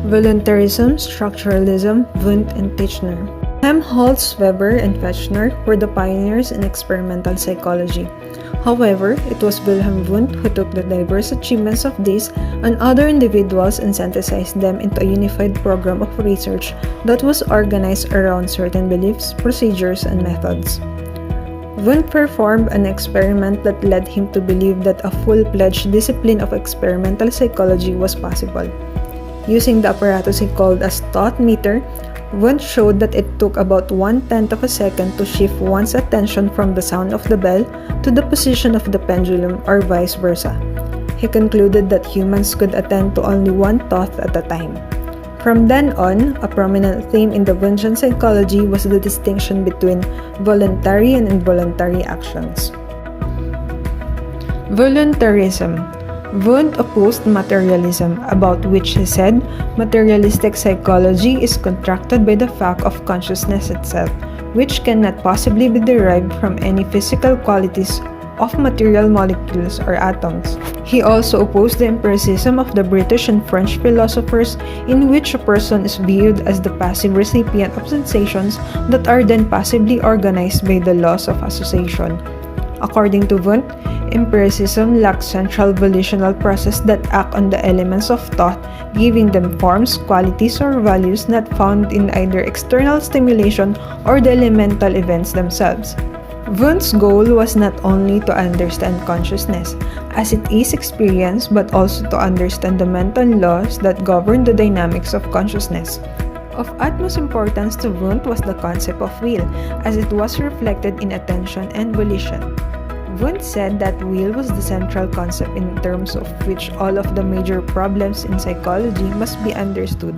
Voluntarism, Structuralism, Wundt, and Titchener. Helmholtz, Weber, and Titchener were the pioneers in experimental psychology. However, it was Wilhelm Wundt who took the diverse achievements of these and other individuals and synthesized them into a unified program of research that was organized around certain beliefs, procedures, and methods. Wundt performed an experiment that led him to believe that a full-fledged discipline of experimental psychology was possible. Using the apparatus he called as thought meter, Wundt showed that it took about 1/10 of a second to shift one's attention from the sound of the bell to the position of the pendulum or vice versa. He concluded that humans could attend to only one thought at a time. From then on, a prominent theme in the Wundtian psychology was the distinction between voluntary and involuntary actions. Voluntarism. Wundt opposed materialism, about which he said, materialistic psychology is contracted by the fact of consciousness itself, which cannot possibly be derived from any physical qualities of material molecules or atoms. He also opposed the empiricism of the British and French philosophers, in which a person is viewed as the passive recipient of sensations that are then passively organized by the laws of association. According to Wundt, empiricism lacks central volitional process that act on the elements of thought, giving them forms, qualities, or values not found in either external stimulation or the elemental events themselves. Wundt's goal was not only to understand consciousness as it is experienced, but also to understand the mental laws that govern the dynamics of consciousness. Of utmost importance to Wundt was the concept of will, as it was reflected in attention and volition. Wundt said that will was the central concept in terms of which all of the major problems in psychology must be understood.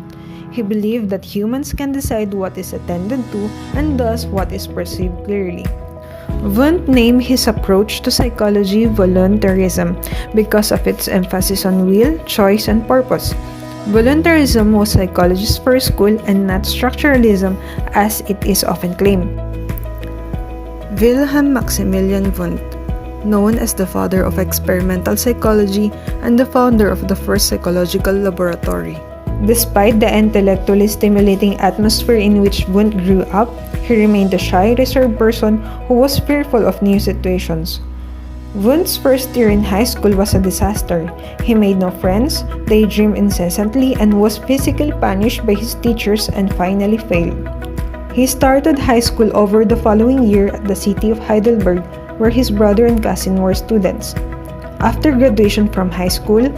He believed that humans can decide what is attended to and thus what is perceived clearly. Wundt named his approach to psychology voluntarism because of its emphasis on will, choice, and purpose. Voluntarism was psychology's first school and not structuralism as it is often claimed. Wilhelm Wundt, known as the father of experimental psychology and the founder of the first psychological laboratory. Despite the intellectually stimulating atmosphere in which Wundt grew up, he remained a shy, reserved person who was fearful of new situations. Wundt's first year in high school was a disaster. He made no friends, daydreamed incessantly, and was physically punished by his teachers and finally failed. He started high school over the following year at the city of Heidelberg, where his brother and cousin were students. After graduation from high school,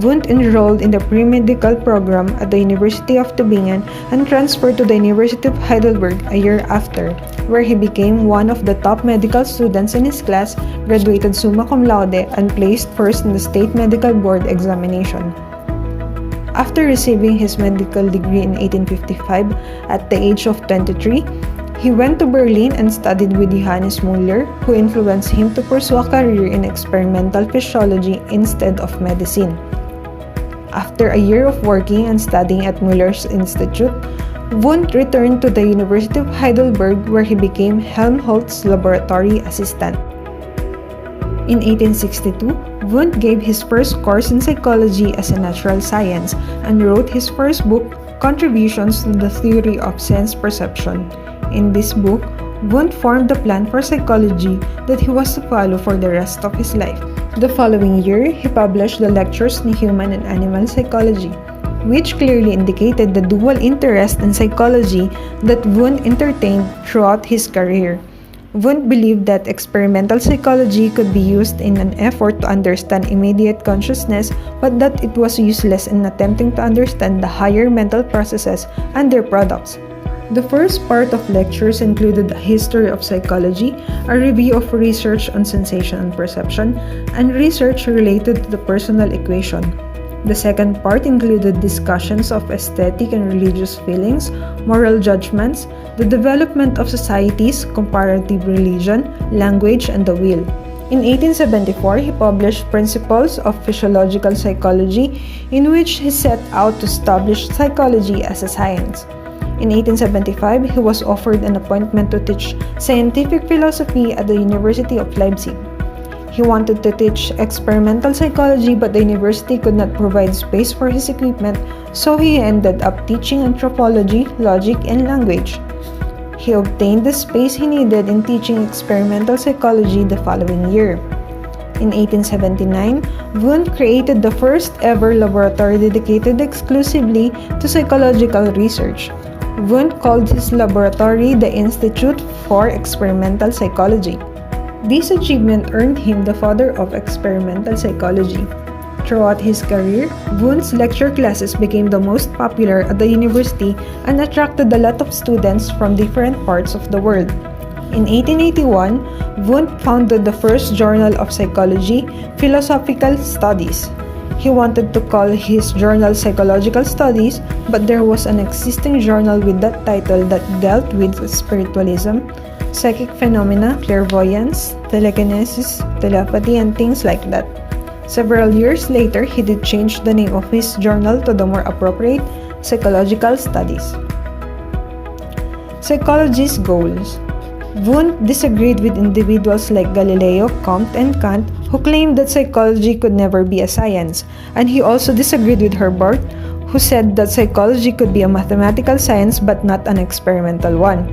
Wundt enrolled in the pre-medical program at the University of Tübingen and transferred to the University of Heidelberg a year after, where he became one of the top medical students in his class, graduated summa cum laude, and placed first in the state medical board examination. After receiving his medical degree in 1855 at the age of 23, he went to Berlin and studied with Johannes Müller, who influenced him to pursue a career in experimental physiology instead of medicine. After a year of working and studying at Müller's Institute, Wundt returned to the University of Heidelberg, where he became Helmholtz's laboratory assistant. In 1862, Wundt gave his first course in psychology as a natural science and wrote his first book, Contributions to the Theory of Sense Perception. In this book, Wundt formed the plan for psychology that he was to follow for the rest of his life. The following year, he published the lectures on human and animal psychology, which clearly indicated the dual interest in psychology that Wundt entertained throughout his career. Wundt believed that experimental psychology could be used in an effort to understand immediate consciousness, but that it was useless in attempting to understand the higher mental processes and their products. The first part of lectures included a history of psychology, a review of research on sensation and perception, and research related to the personal equation. The second part included discussions of aesthetic and religious feelings, moral judgments, the development of societies, comparative religion, language, and the will. In 1874, he published Principles of Physiological Psychology, in which he set out to establish psychology as a science. In 1875, he was offered an appointment to teach scientific philosophy at the University of Leipzig. He wanted to teach experimental psychology, but the university could not provide space for his equipment, so he ended up teaching anthropology, logic, and language. He obtained the space he needed in teaching experimental psychology the following year. In 1879, Wundt created the first ever laboratory dedicated exclusively to psychological research. Wundt called his laboratory the Institute for Experimental Psychology. This achievement earned him the father of experimental psychology. Throughout his career, Wundt's lecture classes became the most popular at the university and attracted a lot of students from different parts of the world. In 1881, Wundt founded the first journal of psychology, Philosophical Studies. He wanted to call his journal Psychological Studies, but there was an existing journal with that title that dealt with spiritualism, psychic phenomena, clairvoyance, telekinesis, telepathy, and things like that. Several years later, he did change the name of his journal to the more appropriate Psychological Studies. Psychology's goals. Wundt disagreed with individuals like Galileo, Comte, and Kant, who claimed that psychology could never be a science, and he also disagreed with Herbart, who said that psychology could be a mathematical science but not an experimental one.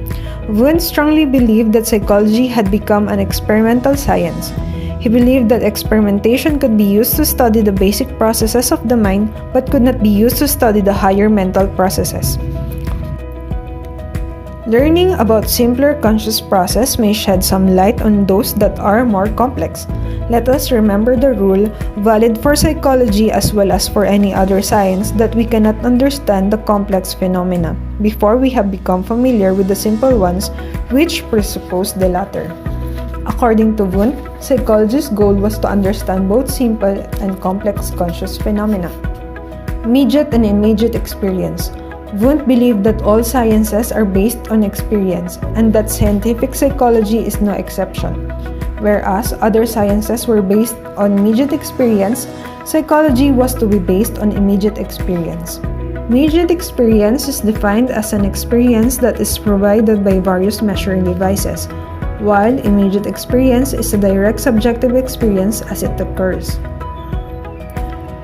Wundt strongly believed that psychology had become an experimental science. He believed that experimentation could be used to study the basic processes of the mind but could not be used to study the higher mental processes. Learning about simpler conscious process may shed some light on those that are more complex. Let us remember the rule, valid for psychology as well as for any other science, that we cannot understand the complex phenomena before we have become familiar with the simple ones which presuppose the latter. According to Wundt, psychology's goal was to understand both simple and complex conscious phenomena. Immediate and immediate experience. Wundt believed that all sciences are based on experience and that scientific psychology is no exception. Whereas other sciences were based on immediate experience, psychology was to be based on immediate experience. Immediate experience is defined as an experience that is provided by various measuring devices, while immediate experience is a direct subjective experience as it occurs.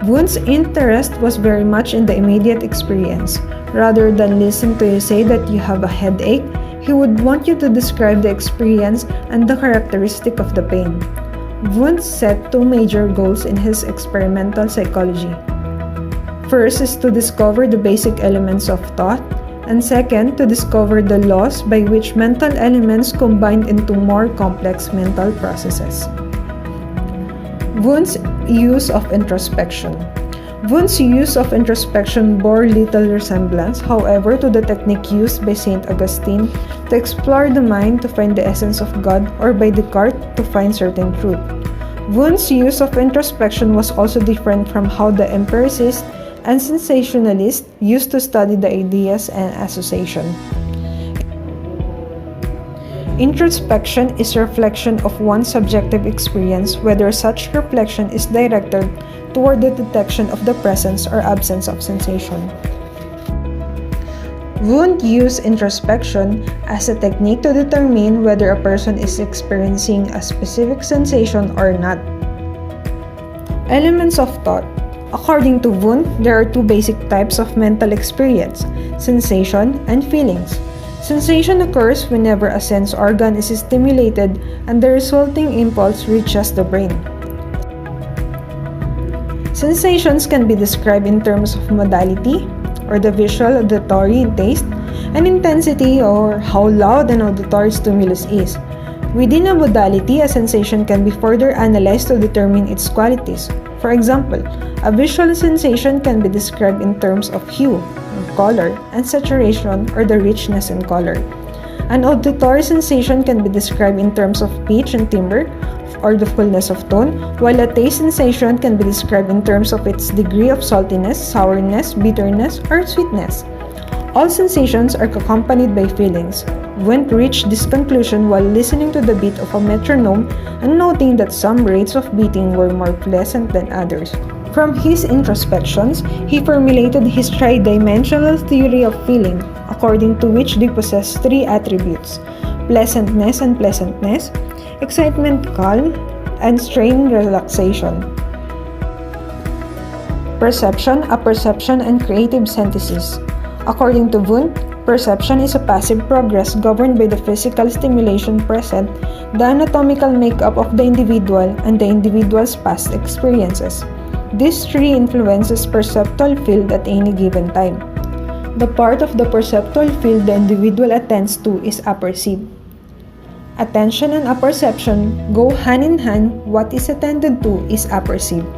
Wundt's interest was very much in the immediate experience. Rather than listen to you say that you have a headache, he would want you to describe the experience and the characteristic of the pain. Wundt set two major goals in his experimental psychology. First is to discover the basic elements of thought, and second, to discover the laws by which mental elements combine into more complex mental processes. Wundt's use of introspection. Wundt's use of introspection bore little resemblance, however, to the technique used by St. Augustine to explore the mind to find the essence of God, or by Descartes to find certain truth. Wundt's use of introspection was also different from how the empiricist and sensationalist used to study the ideas and association. Introspection is reflection of one's subjective experience, whether such reflection is directed toward the detection of the presence or absence of sensation. Wundt used introspection as a technique to determine whether a person is experiencing a specific sensation or not. Elements of thought. According to Wundt, there are two basic types of mental experience: sensation and feelings. Sensation occurs whenever a sense organ is stimulated and the resulting impulse reaches the brain. Sensations can be described in terms of modality, or the visual, auditory, and taste, and intensity, or how loud an auditory stimulus is. Within a modality, a sensation can be further analyzed to determine its qualities. For example, a visual sensation can be described in terms of hue, color, and saturation, or the richness in color. An auditory sensation can be described in terms of pitch and timbre, or the fullness of tone, while a taste sensation can be described in terms of its degree of saltiness, sourness, bitterness, or sweetness. All sensations are accompanied by feelings. Wundt reached this conclusion while listening to the beat of a metronome and noting that some rates of beating were more pleasant than others. From his introspections, he formulated his tri-dimensional theory of feeling, according to which they possess three attributes: pleasantness and pleasantness, excitement calm, and strain relaxation. Perception, apperception, and creative synthesis. According to Wundt, perception is a passive progress governed by the physical stimulation present, the anatomical makeup of the individual, and the individual's past experiences. These three influences perceptual field at any given time. The part of the perceptual field the individual attends to is apperceived. Attention and apperception go hand in hand. What is attended to is apperceived.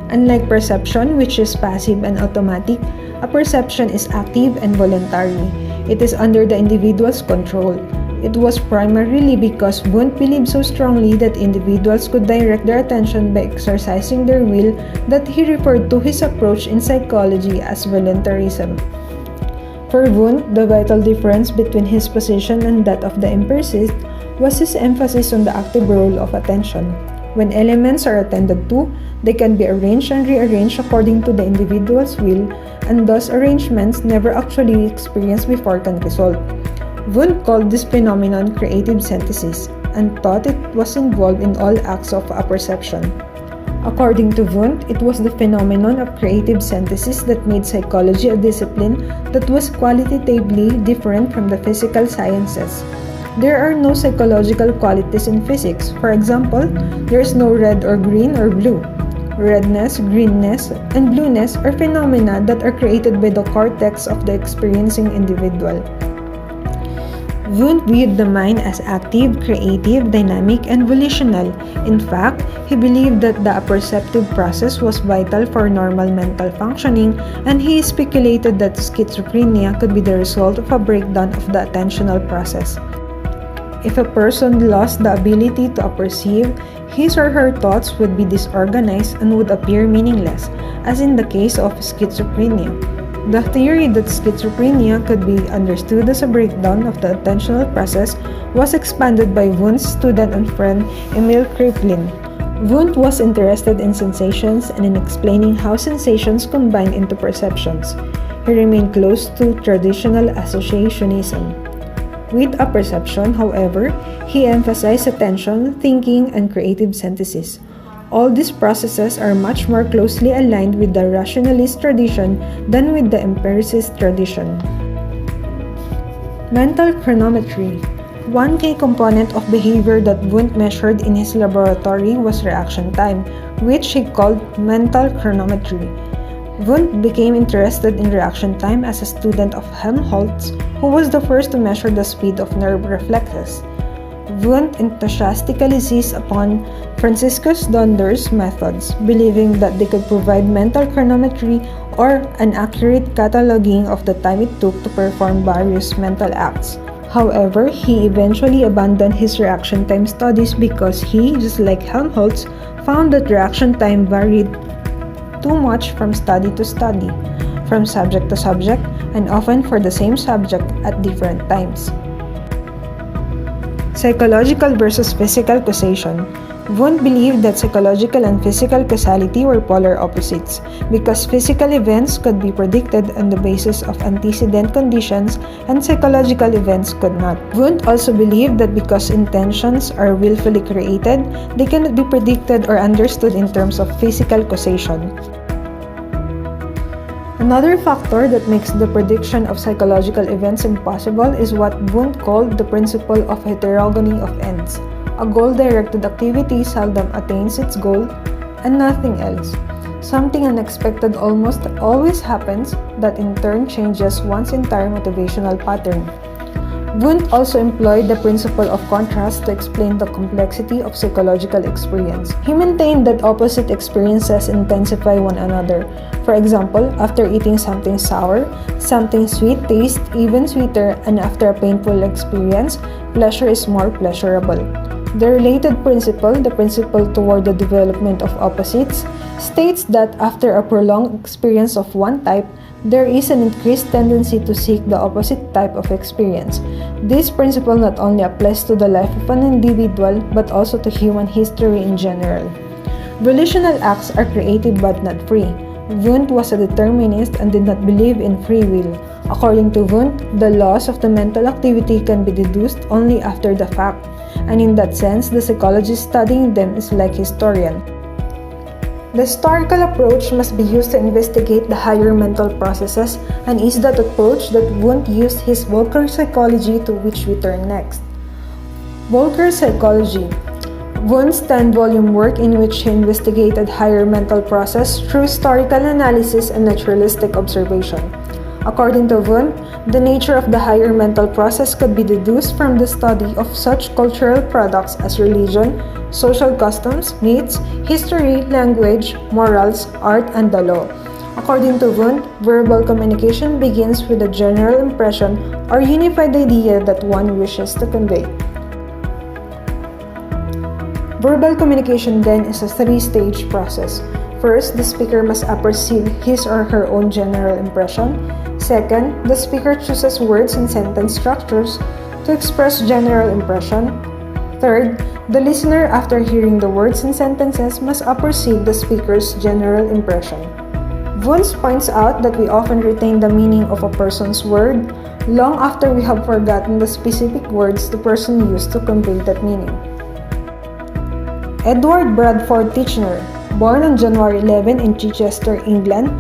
Unlike perception, which is passive and automatic, apperception is active and voluntary. It is under the individual's control. It was primarily because Wundt believed so strongly that individuals could direct their attention by exercising their will that he referred to his approach in psychology as voluntarism. For Wundt, the vital difference between his position and that of the empiricist was his emphasis on the active role of attention. When elements are attended to, they can be arranged and rearranged according to the individual's will, and thus arrangements never actually experienced before can result. Wundt called this phenomenon creative synthesis and thought it was involved in all acts of apperception. According to Wundt, it was the phenomenon of creative synthesis that made psychology a discipline that was qualitatively different from the physical sciences. There are no psychological qualities in physics. For example, there is no red or green or blue. Redness, greenness, and blueness are phenomena that are created by the cortex of the experiencing individual. Wundt viewed the mind as active, creative, dynamic, and volitional. In fact, he believed that the apperceptive process was vital for normal mental functioning, and he speculated that schizophrenia could be the result of a breakdown of the attentional process. If a person lost the ability to apperceive, his or her thoughts would be disorganized and would appear meaningless, as in the case of schizophrenia. The theory that schizophrenia could be understood as a breakdown of the attentional process was expanded by Wundt's student and friend Emil Kraepelin. Wundt was interested in sensations and in explaining how sensations combine into perceptions. He remained close to traditional associationism. With apperception, however, he emphasized attention, thinking, and creative synthesis. All these processes are much more closely aligned with the rationalist tradition than with the empiricist tradition. Mental chronometry. One key component of behavior that Wundt measured in his laboratory was reaction time, which he called mental chronometry. Wundt became interested in reaction time as a student of Helmholtz, who was the first to measure the speed of nerve reflexes. Wundt enthusiastically seized upon Franciscus Donder's methods, believing that they could provide mental chronometry or an accurate cataloging of the time it took to perform various mental acts. However, he eventually abandoned his reaction time studies because he, just like Helmholtz, found that reaction time varied too much from study to study, from subject to subject, and often for the same subject at different times. Psychological versus physical causation. Wundt believed that psychological and physical causality were polar opposites because physical events could be predicted on the basis of antecedent conditions and psychological events could not. Wundt also believed that because intentions are willfully created, they cannot be predicted or understood in terms of physical causation. Another factor that makes the prediction of psychological events impossible is what Wundt called the principle of heterogeny of ends. A goal-directed activity seldom attains its goal, and nothing else. Something unexpected almost always happens that in turn changes one's entire motivational pattern. Wundt also employed the principle of contrast to explain the complexity of psychological experience. He maintained that opposite experiences intensify one another. For example, after eating something sour, something sweet tastes even sweeter, and after a painful experience, pleasure is more pleasurable. The related principle, the principle toward the development of opposites, states that after a prolonged experience of one type, there is an increased tendency to seek the opposite type of experience. This principle not only applies to the life of an individual, but also to human history in general. Volitional acts are creative but not free. Wundt was a determinist and did not believe in free will. According to Wundt, the laws of the mental activity can be deduced only after the fact, and in that sense, the psychologist studying them is like historian. The historical approach must be used to investigate the higher mental processes, and is that approach that Wundt used his Volcker psychology, to which we turn next. Volcker psychology. Wundt's 10-volume work, in which he investigated higher mental process through historical analysis and naturalistic observation. According to Wundt, the nature of the higher mental process could be deduced from the study of such cultural products as religion, social customs, myths, history, language, morals, art, and the law. According to Wundt, verbal communication begins with a general impression or unified idea that one wishes to convey. Verbal communication then is a three-stage process. First, the speaker must apperceive his or her own general impression. Second, the speaker chooses words and sentence structures to express general impression. Third, the listener, after hearing the words and sentences, must apperceive the speaker's general impression. Wundt points out that we often retain the meaning of a person's word long after we have forgotten the specific words the person used to convey that meaning. Edward Bradford Titchener, born on January 11 in Chichester, England,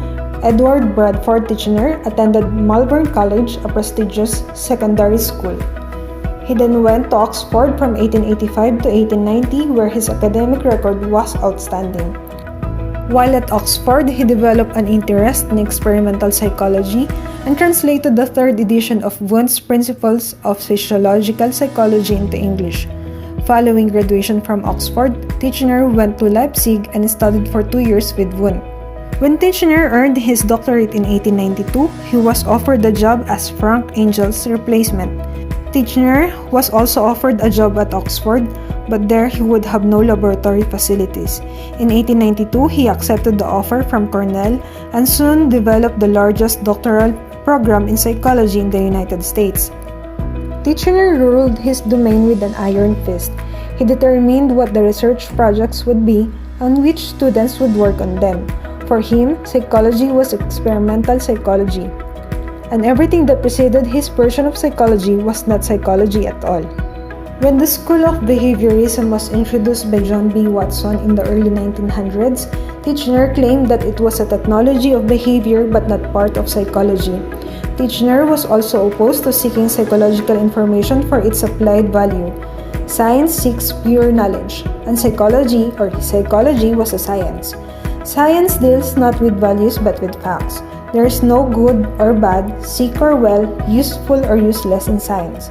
Edward Bradford Titchener attended Malvern College, a prestigious secondary school. He then went to Oxford from 1885 to 1890, where his academic record was outstanding. While at Oxford, he developed an interest in experimental psychology and translated the third edition of Wundt's Principles of Physiological Psychology into English. Following graduation from Oxford, Titchener went to Leipzig and studied for 2 years with Wundt. When Titchener earned his doctorate in 1892, he was offered the job as Frank Angel's replacement. Titchener was also offered a job at Oxford, but there he would have no laboratory facilities. In 1892, he accepted the offer from Cornell and soon developed the largest doctoral program in psychology in the United States. Titchener ruled his domain with an iron fist. He determined what the research projects would be and which students would work on them. For him, psychology was experimental psychology, and everything that preceded his version of psychology was not psychology at all. When the school of behaviorism was introduced by John B. Watson in the early 1900s, Titchener claimed that it was a technology of behavior but not part of psychology. Titchener was also opposed to seeking psychological information for its applied value. Science seeks pure knowledge, and psychology was a science. Science deals not with values but with facts. There is no good or bad, sick or well, useful or useless in science.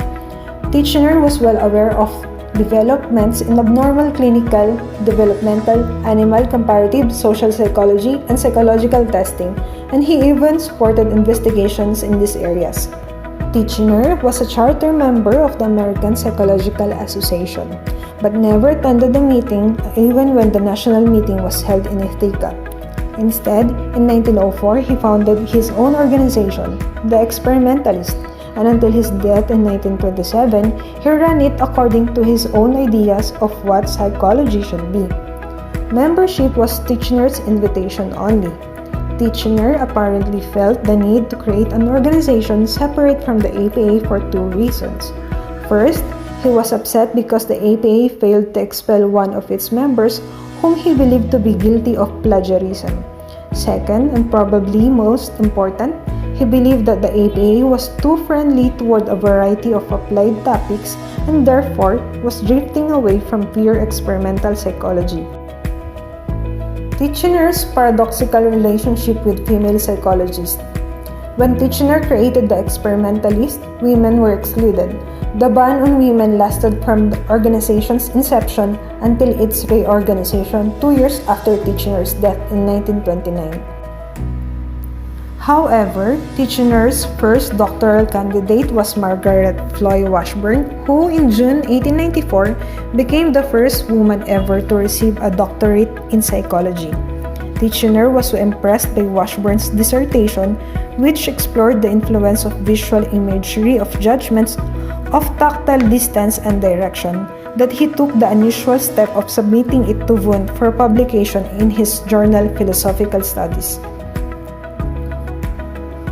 Titchener was well aware of developments in abnormal clinical, developmental, animal comparative, social psychology, and psychological testing, and he even supported investigations in these areas. Titchener was a charter member of the American Psychological Association, but never attended the meeting even when the national meeting was held in Ithaca. Instead, in 1904, he founded his own organization, the Experimentalist, and until his death in 1927, he ran it according to his own ideas of what psychology should be. Membership was Titchener's invitation only. Titchener apparently felt the need to create an organization separate from the APA for two reasons. First, he was upset because the APA failed to expel one of its members whom he believed to be guilty of plagiarism. Second, and probably most important, he believed that the APA was too friendly toward a variety of applied topics and therefore was drifting away from pure experimental psychology. Titchener's paradoxical relationship with female psychologists. When Titchener created the Experimentalist, women were excluded. The ban on women lasted from the organization's inception until its reorganization 2 years after Titchener's death in 1929. However, Titchener's first doctoral candidate was Margaret Floy Washburn, who in June 1894 became the first woman ever to receive a doctorate in psychology. Titchener was so impressed by Washburn's dissertation, which explored the influence of visual imagery of judgments of tactile distance and direction, that he took the unusual step of submitting it to Wundt for publication in his journal Philosophical Studies.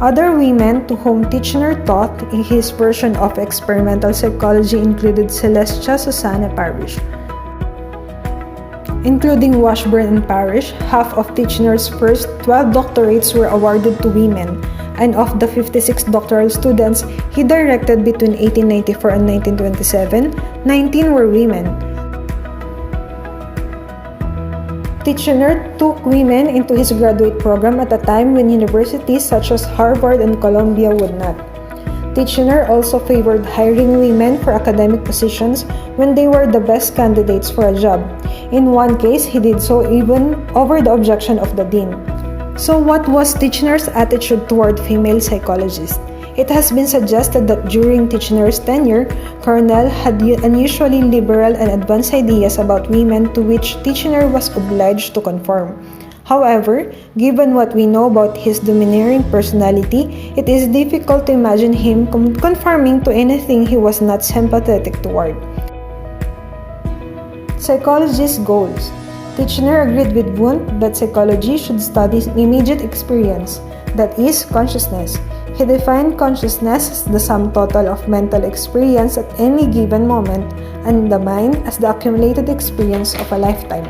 Other women to whom Titchener taught in his version of experimental psychology included Celestia Susanna Parrish. Including Washburn and Parrish, half of Titchener's first 12 doctorates were awarded to women, and of the 56 doctoral students he directed between 1894 and 1927, 19 were women. Titchener took women into his graduate program at a time when universities such as Harvard and Columbia would not. Titchener also favored hiring women for academic positions when they were the best candidates for a job. In one case, he did so even over the objection of the dean. So what was Titchener's attitude toward female psychologists? It has been suggested that during Titchener's tenure, Cornell had unusually liberal and advanced ideas about women to which Titchener was obliged to conform. However, given what we know about his domineering personality, it is difficult to imagine him conforming to anything he was not sympathetic toward. Psychologist's goals. Titchener agreed with Wundt that psychology should study immediate experience, that is, consciousness. He defined consciousness as the sum total of mental experience at any given moment, and the mind as the accumulated experience of a lifetime.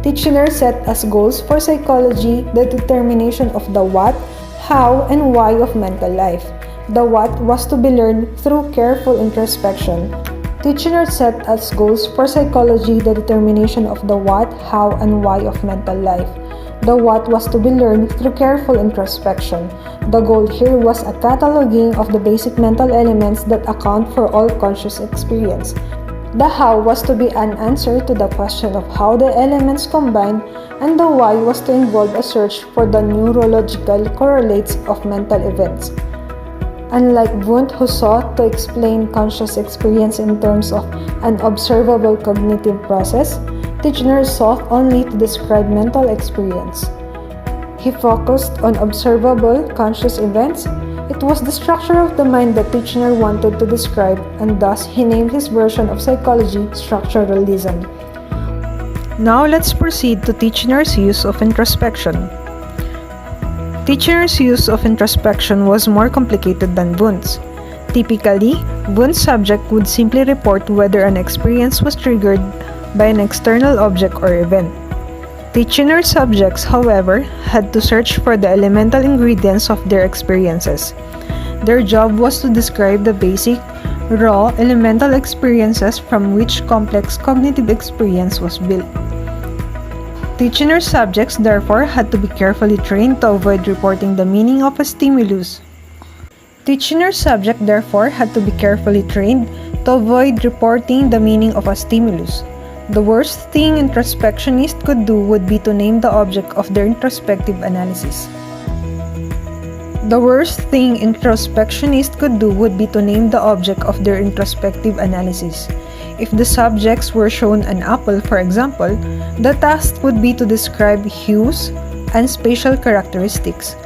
Titchener set as goals for psychology the determination of the what, how, and why of mental life. The what was to be learned through careful introspection. Titchener set as goals for psychology the determination of the what, how, and why of mental life. The what was to be learned through careful introspection. The goal here was a cataloging of the basic mental elements that account for all conscious experience. The how was to be an answer to the question of how the elements combine, and the why was to involve a search for the neurological correlates of mental events. Unlike Wundt, who sought to explain conscious experience in terms of an observable cognitive process, Titchener sought only to describe mental experience. He focused on observable, conscious events. It was the structure of the mind that Titchener wanted to describe, and thus he named his version of psychology Structuralism. Now let's proceed to Titchener's use of introspection. Titchener's use of introspection was more complicated than Wundt's. Typically, Wundt's subject would simply report whether an experience was triggered by an external object or event. Titchener's subjects, however, had to search for the elemental ingredients of their experiences. Their job was to describe the basic, raw, elemental experiences from which complex cognitive experience was built. Titchener's subjects, therefore, had to be carefully trained to avoid reporting the meaning of a stimulus. Titchener's subject, therefore, had to be carefully trained to avoid reporting the meaning of a stimulus. The worst thing introspectionists could do would be to name the object of their introspective analysis. The worst thing introspectionists could do would be to name the object of their introspective analysis. If the subjects were shown an apple, for example, the task would be to describe hues and spatial characteristics.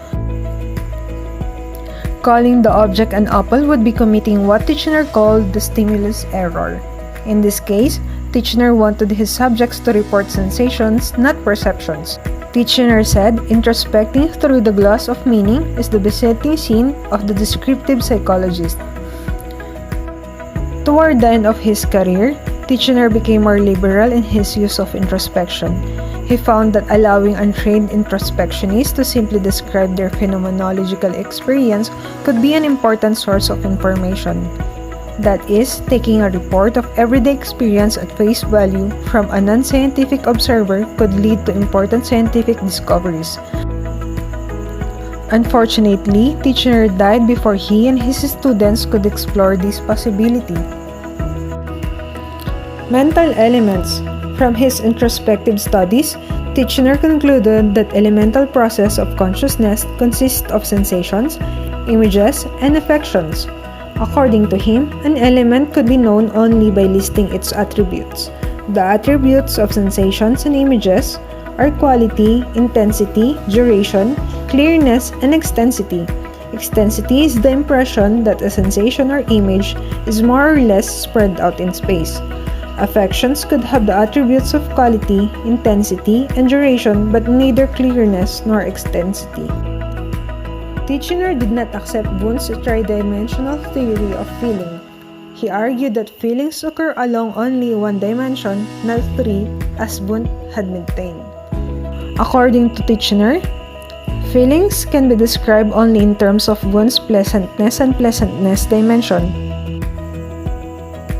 Calling the object an apple would be committing what Titchener called the stimulus error. In this case, Titchener wanted his subjects to report sensations, not perceptions. Titchener said, introspecting through the glass of meaning is the besetting sin of the descriptive psychologist. Toward the end of his career, Titchener became more liberal in his use of introspection. He found that allowing untrained introspectionists to simply describe their phenomenological experience could be an important source of information. That is, taking a report of everyday experience at face value from a non-scientific observer could lead to important scientific discoveries. Unfortunately, Titchener died before he and his students could explore this possibility. Mental elements. From his introspective studies, Titchener concluded that elemental process of consciousness consists of sensations, images, and affections. According to him, an element could be known only by listing its attributes. The attributes of sensations and images are quality, intensity, duration, clearness, and extensity. Extensity is the impression that a sensation or image is more or less spread out in space. Affections could have the attributes of quality, intensity, and duration, but neither clearness nor extensity. Titchener did not accept Wundt's tridimensional theory of feeling. He argued that feelings occur along only one dimension, not three, as Wundt had maintained. According to Titchener, feelings can be described only in terms of Wundt's pleasantness and pleasantness dimension.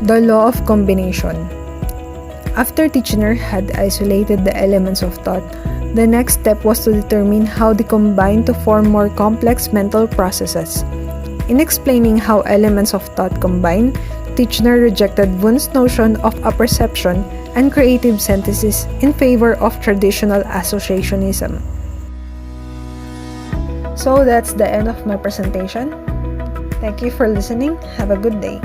The law of combination. After Titchener had isolated the elements of thought, the next step was to determine how they combine to form more complex mental processes. In explaining how elements of thought combine, Titchener rejected Wundt's notion of apperception and creative synthesis in favor of traditional associationism. So that's the end of my presentation. Thank you for listening. Have a good day.